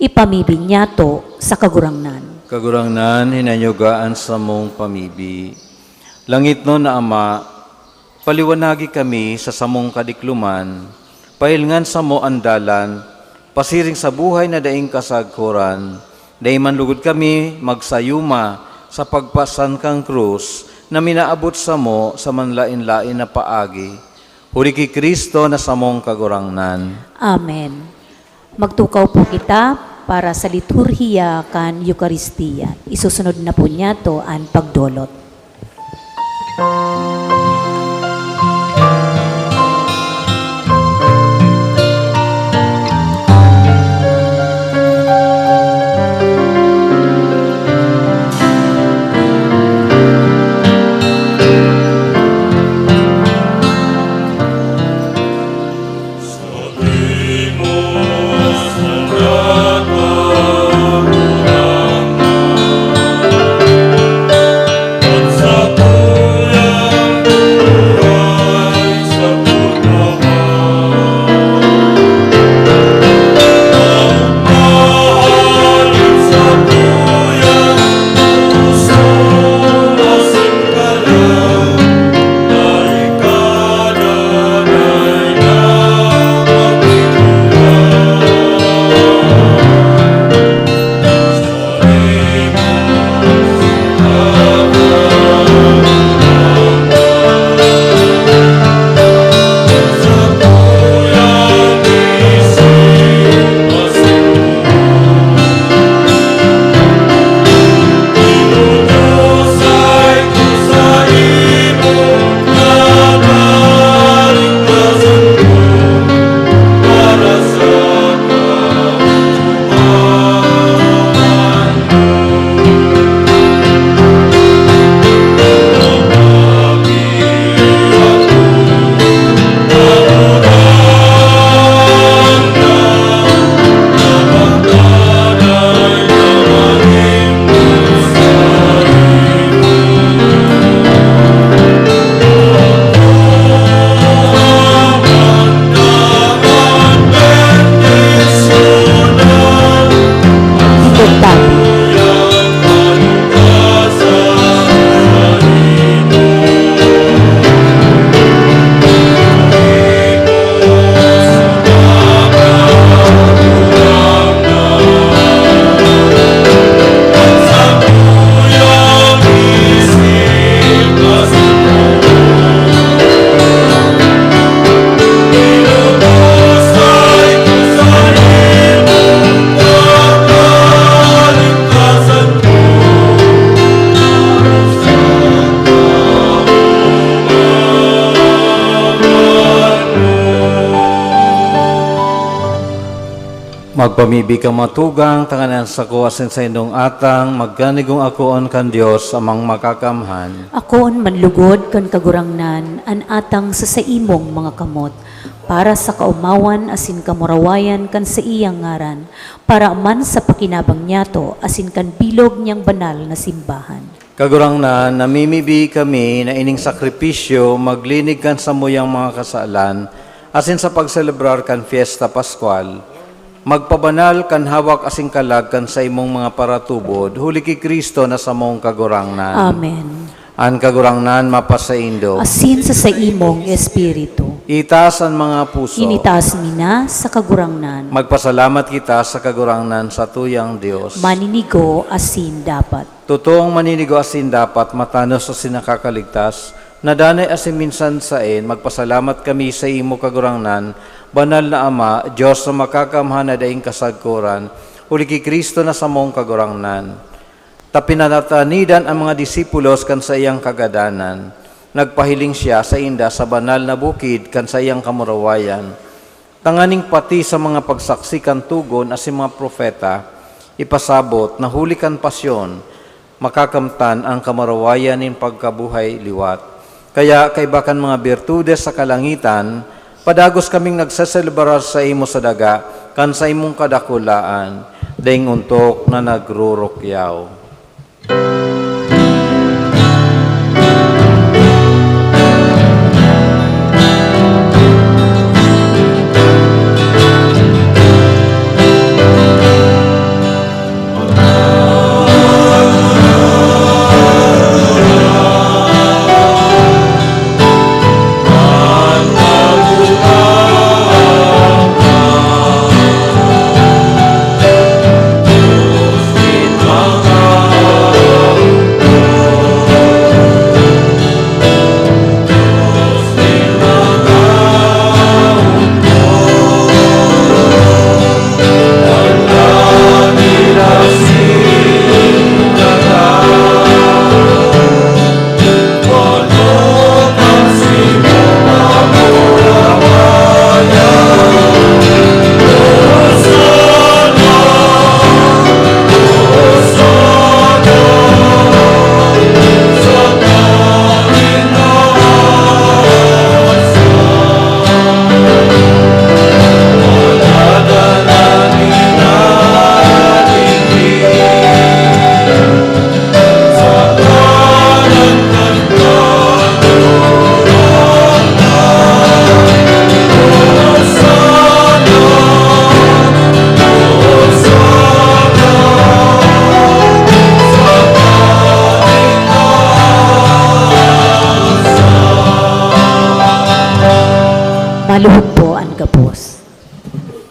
ipamibi niya to sa kagurangnan. Kagurangnan hinanyugaan sa mong pamibi. Langit no na Ama, paliwanagi kami sa samong kadikluman, pailngan sa mo andalan, pasiring sa buhay na daing kasagkoran, dahi manlugod kami magsayuma sa pagpasan kang krus na minaabot sa mo sa manlain-lain na paagi. Huli ki Kristo na samong kagurangnan. Amen. Magtukaw po kita para sa liturhiya kan Eucharistia. Isusunod na po niya to ang pagdolot. Sa tuya Magpamibi ka matugang, tanganan sa kuwasin sa indong atang, magganigong akoon kan Diyos amang makakamhan. Akoon manlugod kan kagurangnan, an atang sa imong mga kamot, para sa kaumawan asin kamurawayan kan sa iyang ngaran, para man sa pakinabang niyato asin kan bilog niyang banal na simbahan. Kagurangnan, namimibi kami na ining sakripisyo, maglinig kan sa muyang mga kasalan, asin sa pagselebrar kan Fiesta Pascual, magpabanal kan hawak asing kalag kan sa imong mga paratubod, huli ki Kristo na sa mong kagurangnan. Amen. An kagurangnan mapasaindo. Asin sa imong espiritu. Itaas ang mga puso. Initaas mina sa kagurangnan. Magpasalamat kita sa kagurangnan sa tuyang Diyos. Maninigo asin dapat. Totoong maninigo asin dapat matanos asin nakakaligtas. Nadanay asin minsan sain, magpasalamat kami sa imo kagurangnan, banal na Ama, Diyos na makakamhan na daing kasagkuran, uli ki Kristo na sa mong kagurangnan. Tapinatanidan ang mga disipulos kan sa iyang kagadanan. Nagpahiling siya sa inda sa banal na bukid kan sa iyang kamurawayan. Tanganing pati sa mga pagsaksi kan tugon asin mga propeta, ipasabot na huli kan pasyon, makakamtan ang kamurawayan in pagkabuhay liwat. Kaya kaibakan mga birtudes sa kalangitan, padagos kaming nagsaselebrar sa imo sa daga, kan sa imong kadakulaan, daing untok na nagrurukyaw. Maluhog po ang gabos.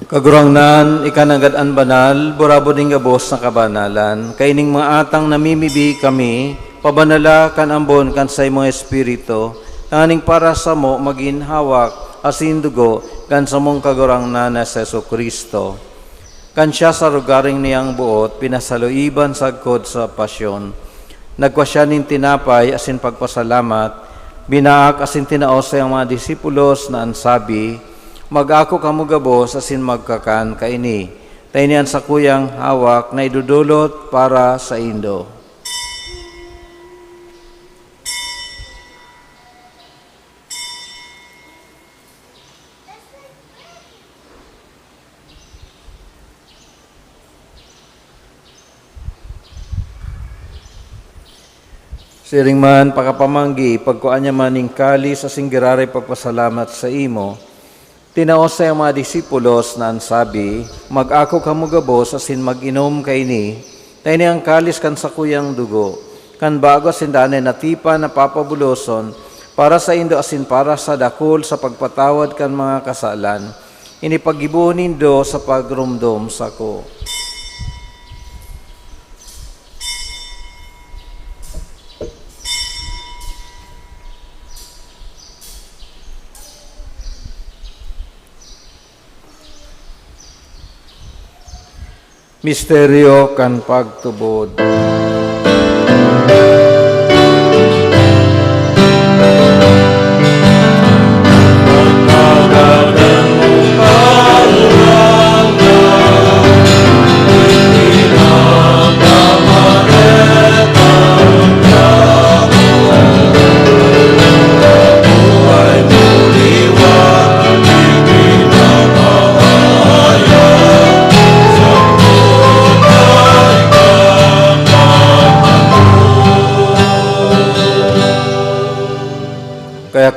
Kagurangnan, ikanagad-an banal, burabo ding gabos na kabanalan, kaining mga atang namimibi kami, pabanala kan ambon kan sa imong espiritu, taning para sa mo maginhawak asin dugo kan sa mong kagurangnan na sa Kristo. Kan siya sa rugaring niyang buot, pinasaluiban sagkod sa pasyon. Nagwa siya nin tinapay asin pagpasalamat, binaak asin tinaos sa mga disipulos na ansabi, mag-ako kamo gabos asin magkakan kaini. Tainian sa kuyang hawak na idudulot para sa indo. Siring man pakapamanggi, pagkuan niya maning kali sa singgirari pagpasalamat sa imo, tinaos sa mga disipulos na ansabi, mag-ako kamo gabos asin mag-inom kaini, tayo ang kalis kan sa kuyang dugo, kan bago asin danay natipa na papabuloson, para sa indo asin para sa dakol sa pagpatawad kan mga kasalan, inipagibunin do sa pagrumdom sa ko. Misteryo kan pagtubod. Magpagalan mo, Panginoon,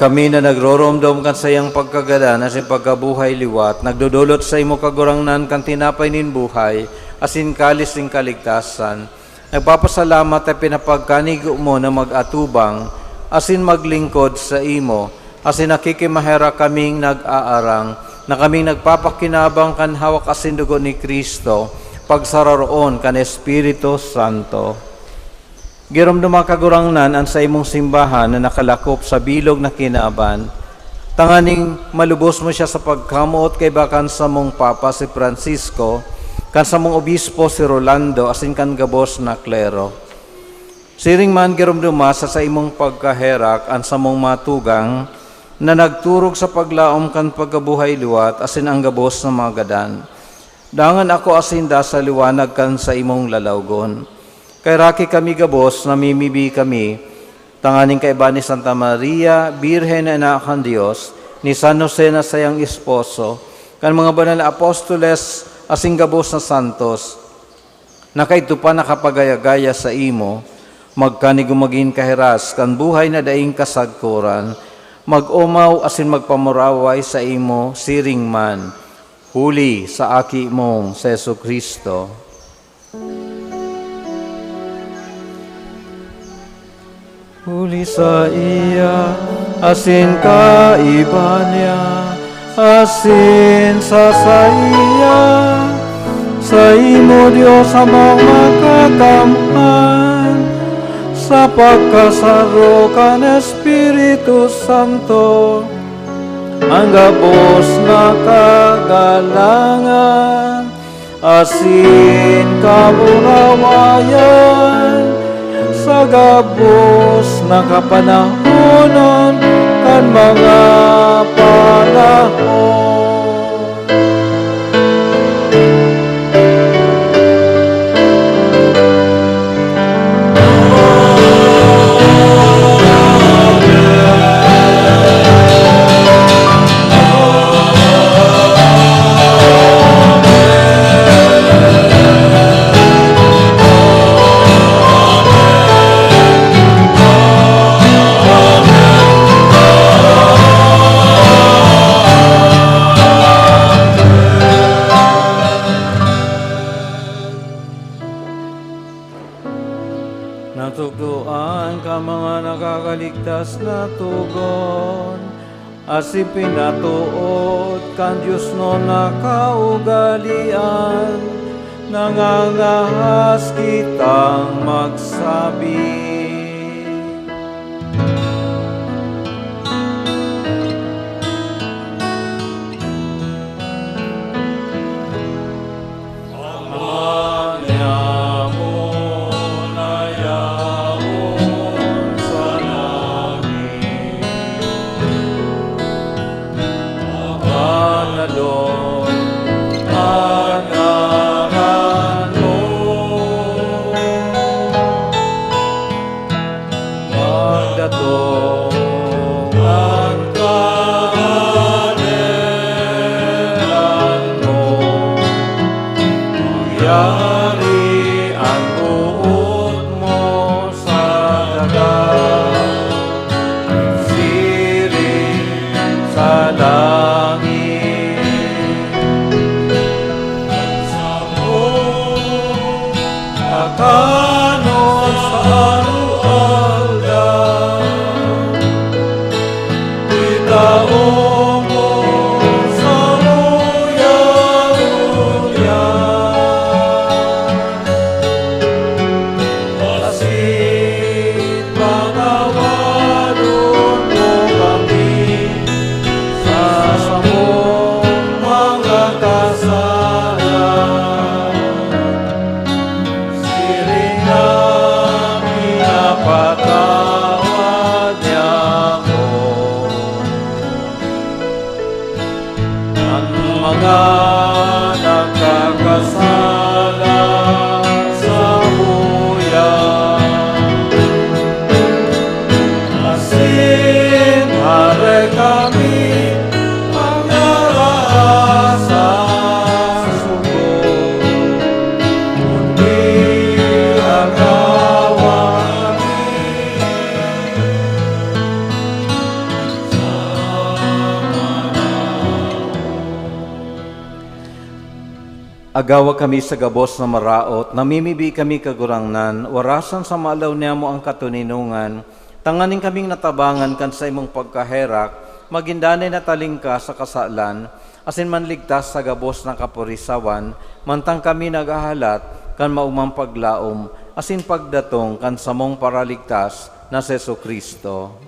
kami na nagroromdom kan sa iyang pagkagadan asin pagkabuhay liwat, nagdudulot sa imo kagurangnan kan tinapay nin buhay, asin kalis ning kaligtasan. Nagpapasalamat at pinapagkanigo mo na mag-atubang, asin maglingkod sa imo, asin nakikimahera kaming nag-aarang, na kaming nagpapakinabang kan hawak asin dugo ni Kristo, pagsararoon kan Espiritu Santo. Girom dumang kagurangnan ang sa imong simbahan na nakalakop sa bilog na kinaaban. Tanganing malubos mo siya sa pagkamuot kay bakan sa mong Papa si Francisco, kan sa mong Obispo si Rolando, asin kan gabos na klero. Siring man girom dumasa sa imong pagkaherak ang sa mong matugang na nagturog sa paglaom kan pagkabuhay liwat, asin ang gabos na mga gadan. Dangan ako asinda sa liwanag kan sa imong lalawgon. Kay raki kami gabos, namimibi kami, tanganing kay ni Santa Maria, Birhen na anak ng Diyos, ni San Jose na sayang esposo, kan mga banal na apostoles, asing gabos na santos, na kaito pa nakapagaya-gaya sa imo, magkanigumagin kahiras, kan buhay na daing kasagkuran, mag-umaw asin magpamuraway sa imo, siring man, huli sa aki mong sa Yesu Kristo. Huli sa iya, asin kaiba niya, asin sa iya, sa imo Diyos amang makakamhan, sa pagkasaro kan Espiritu Santo, ang gabos na kagalangan, asin kaburawayan, sa gabos na kapanahonon kan mga panahon. Natugduan ka mga nakakaligtas na tugon, asi pinatuod kan Diyos no nakaugalian, nangangahas kitang magsabi. Agawa kami sa gabos na maraot, namimibi kami kagurangnan, warasan sa maalaw niya mo ang katuninungan, tanganing kaming natabangan kan sa imong pagkaherak, magindanay na talingka sa kasalan, asin manligtas sa gabos na kapurisawan, mantang kami nagahalat, kan maumang paglaom, asin pagdatong kan samong paraligtas na si Jesucristo.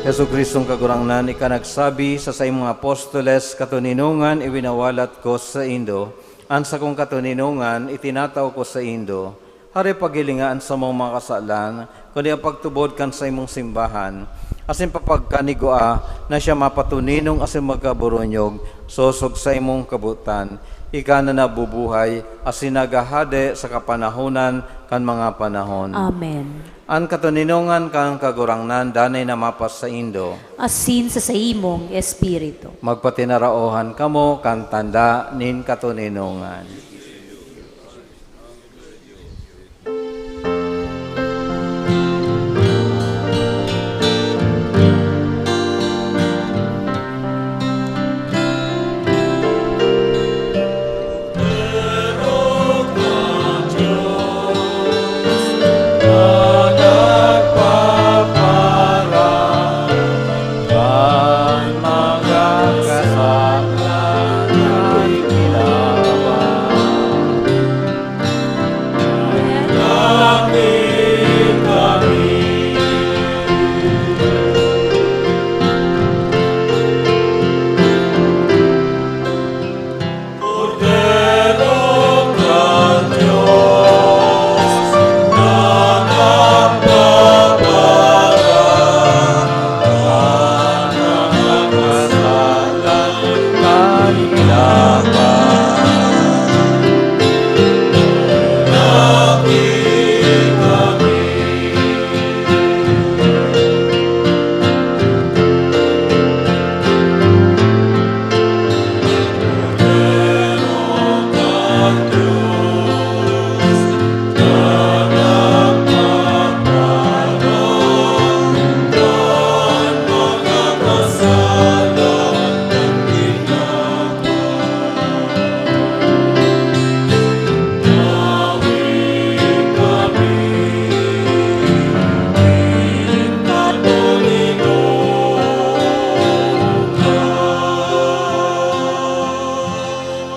Jesucristong kagurangnan, ika nagsabi sa imong apostoles, katuninungan iwinawalat ko sa Indo, ansa kong katuninungan itinataw ko sa Indo, hari pagilingaan sa mong mga kasalan, kundi ang pagtubod kan sa imong simbahan, asin papagkanigua na siya mapatuninong asin magkaburonyog, sosog sa imong kabutan, ika na nabubuhay, asin nagahade sa kapanahonan kan mga panahon. Amen. Ang katuninungan kang kagurangnan, danay na mapas sa Indo. Asin sa imong espiritu. Magpatinaraohan kamo, kan tanda nin katuninungan.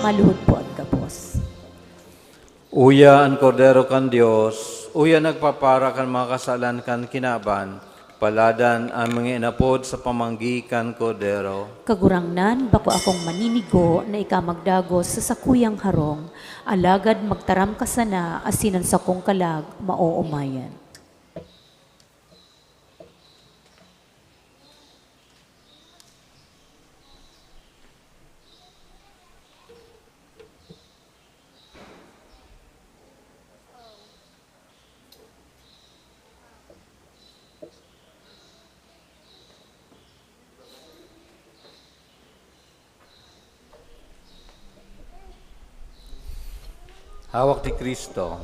Maluhod po ang gabos. Uya ang kordero kan Dios, uya nagpapara kan mga kasalan kan kinaban, paladan ang mga inapod sa pamanggi kan kordero. Kagurangnan, bako akong maninigo na ikamagdagos sa sakuyang harong, alagad magtaram ka sana, asinan sa kong kalag, maoomayan. Hawak ni Kristo.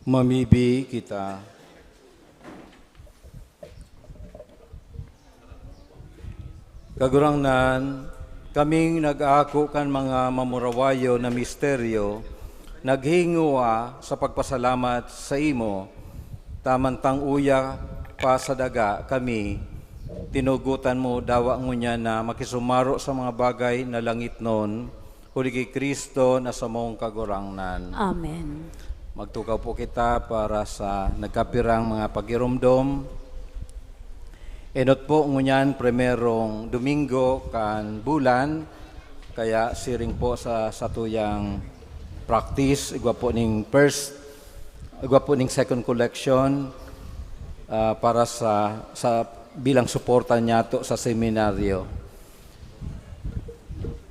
Mamibi kita. Kagurangnan, kaming nag-aako kan mga mamurawayo na misteryo, naghingwa sa pagpasalamat sa imo, tamantang uya pa sa daga kami, tinugutan mo dawa ngunya na makisumaro sa mga bagay na langit nun, huli kay Kristo na sa mong kagurangnan. Amen. Magtukaw po kita para sa nagkapirang mga pagirumdom. Enot po ngunyan primerong Domingo kan bulan, kaya siring po sa satuyang practice, igwa po ning second collection para sa bilang suporta niya to sa seminaryo.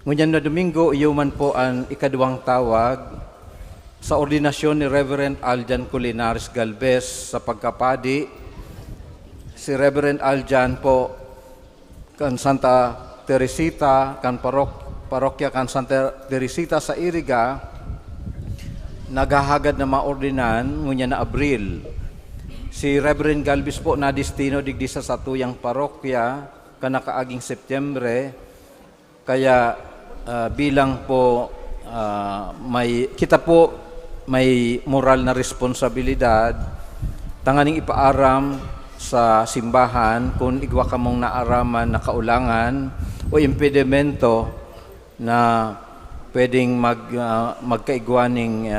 Ngunyan na Domingo, iyuman po ang ikaduang tawag sa ordinasyon ni Reverend Aljan Culinares Galvez sa pagkapadi. Si Reverend Aljan po kan Santa Teresita, kan parokya kan Santa Teresita sa Iriga, naghahagad na maordinan ngunya na Abril. Si Reverend Galvez po na destino digdi sa satuyang parokya kanakaaging Setyembre, kaya bilang po kita po may moral na responsibilidad tanganing ipaaram sa simbahan kung igwa ka mong naaraman na kaulangan o impedimento na pwedeng magkaigwaning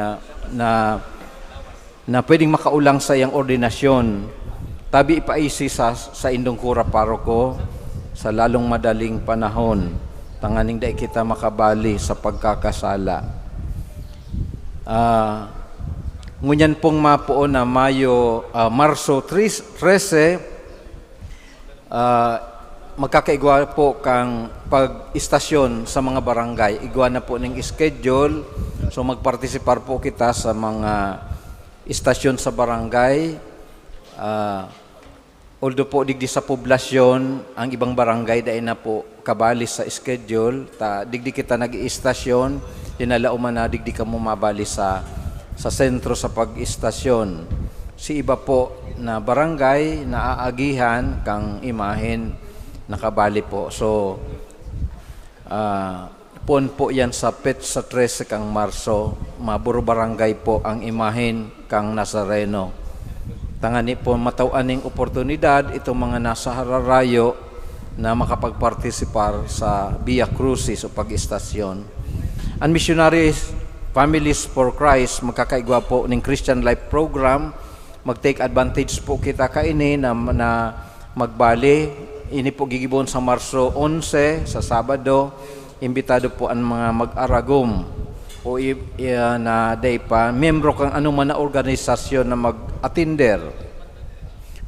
na pwedeng makaulang sa iyang ordinasyon. Tabi ipaisi sa indong kura paroko sa lalong madaling panahon tanganing dai kita makabali sa pagkakasala. Ngunyan pong mapuon na Marso 13, magkakaigwa po kang pag-istasyon sa mga barangay. Igwa na po ng schedule, so magpartisipar po kita sa mga istasyon sa barangay. Although po digdi sa poblasyon, ang ibang barangay dahil na po kabali sa schedule, digdi kita nag-istasyon, dinalauman na digdi ka mo mabali sa sentro sa pag-istasyon. Si iba po na barangay na aagihan kang imahin nakabali po. So, pon po yan sa sa 13 kang Marso, maburo barangay po ang imahin kang Nazareno. Tangani po matawaning oportunidad itong mga nasa hararayo na makapagpartisipar sa Via Crucis o pag-istasyon. Ang Missionaries Families for Christ, magkakaigwa po ng Christian Life Program, mag-take advantage po kita kaini na magbali. Ini po gigibon sa Marso 11, sa Sabado, imbitado po ang mga mag-aragom o na day pa, membro kang anuman na organisasyon na mag-attender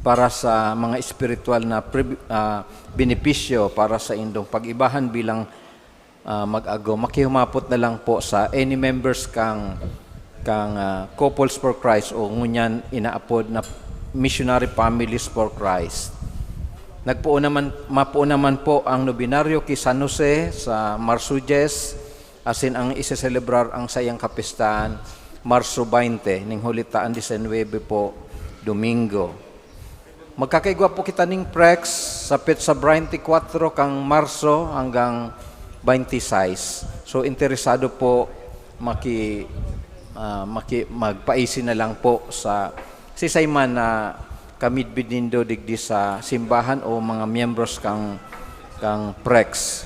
para sa mga spiritual na benepisyo para sa indong pag-ibahan bilang mag-ago. Makihumapot na lang po sa any members kang Couples for Christ o ngunyan inaapod na Missionary Families for Christ. Mapuo naman po ang nobinaryo kay San Jose sa Marso 10, asin ang isa-celebrar ang sayang kapistahan Marso 20, ning hulitaan 19 po, Domingo. Magkakaigwa po kita ning prex sa Petsa 24 kang Marso hanggang 26. So interesado po magpaisi na lang po sa sisayman na kamidbinindo digdi sa simbahan o mga miyembros kang prex.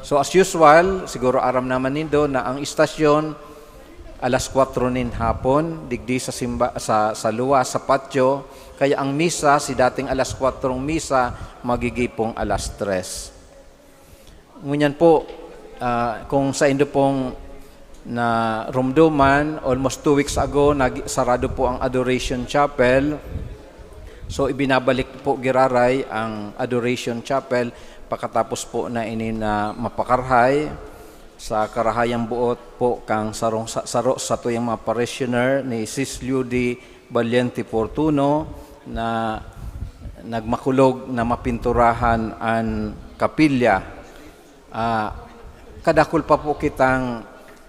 So as usual, siguro aram naman nindo na ang istasyon alas 4 nin hapon digdi sa luwa sa patio, kaya ang misa si dating alas 4 misa magigipong alas 3. Ngunyan po, kung sa indo pong na rumduman, almost 2 weeks ago, sarado po ang Adoration Chapel. So, ibinabalik po giraray ang Adoration Chapel pagkatapos po na ini na mapakarhay sa karahayang buot po kang saro sa tuyang mga parishioner ni Sis Ludy Valiente Fortuno na nagmakulog na mapinturahan ang kapilya. Kadakol pa po kitang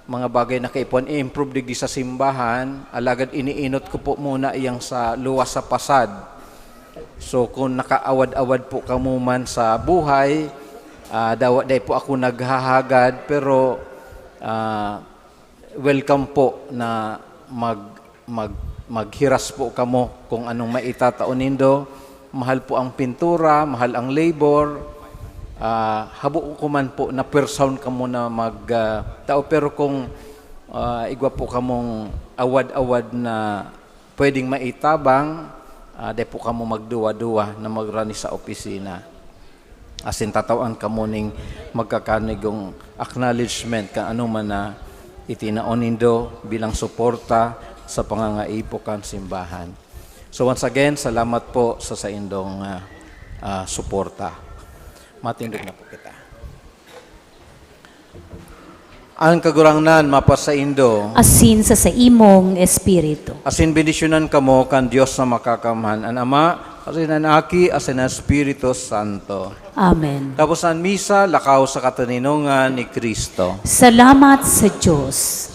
mga bagay na kaipon i-improve digdi sa simbahan, alagad iniinot ko po muna iyang sa luwas sa pasad. So kung nakaawad-awad po kamo man sa buhay, day po ako naghahagad, pero welcome po na maghiras po kamo kung anong maitataon nindo. Mahal po ang pintura, mahal ang labor. Habo ko man po na per sound ka muna tao, pero kung igwa po kamong awad-awad na pwedeng maitabang, de po kamo magduwa-duwa na magrani sa opisina. Asin tatawan ka mo ning magkakanigong acknowledgement ka ano man na itinaon nindo bilang suporta sa pangangaipokan simbahan. So once again, salamat po sa indong suporta. Matindog na po kita. Ang kagurangnan mapasaindo. Asin sa imong espiritu. Asin bendisyonan kamo kan Dios na makakamhan. Ang Ama, asin ang Aki, asin ang Espiritu Santo. Amen. Tapos ang misa, lakaw sa kataninungan ni Kristo. Salamat sa Diyos.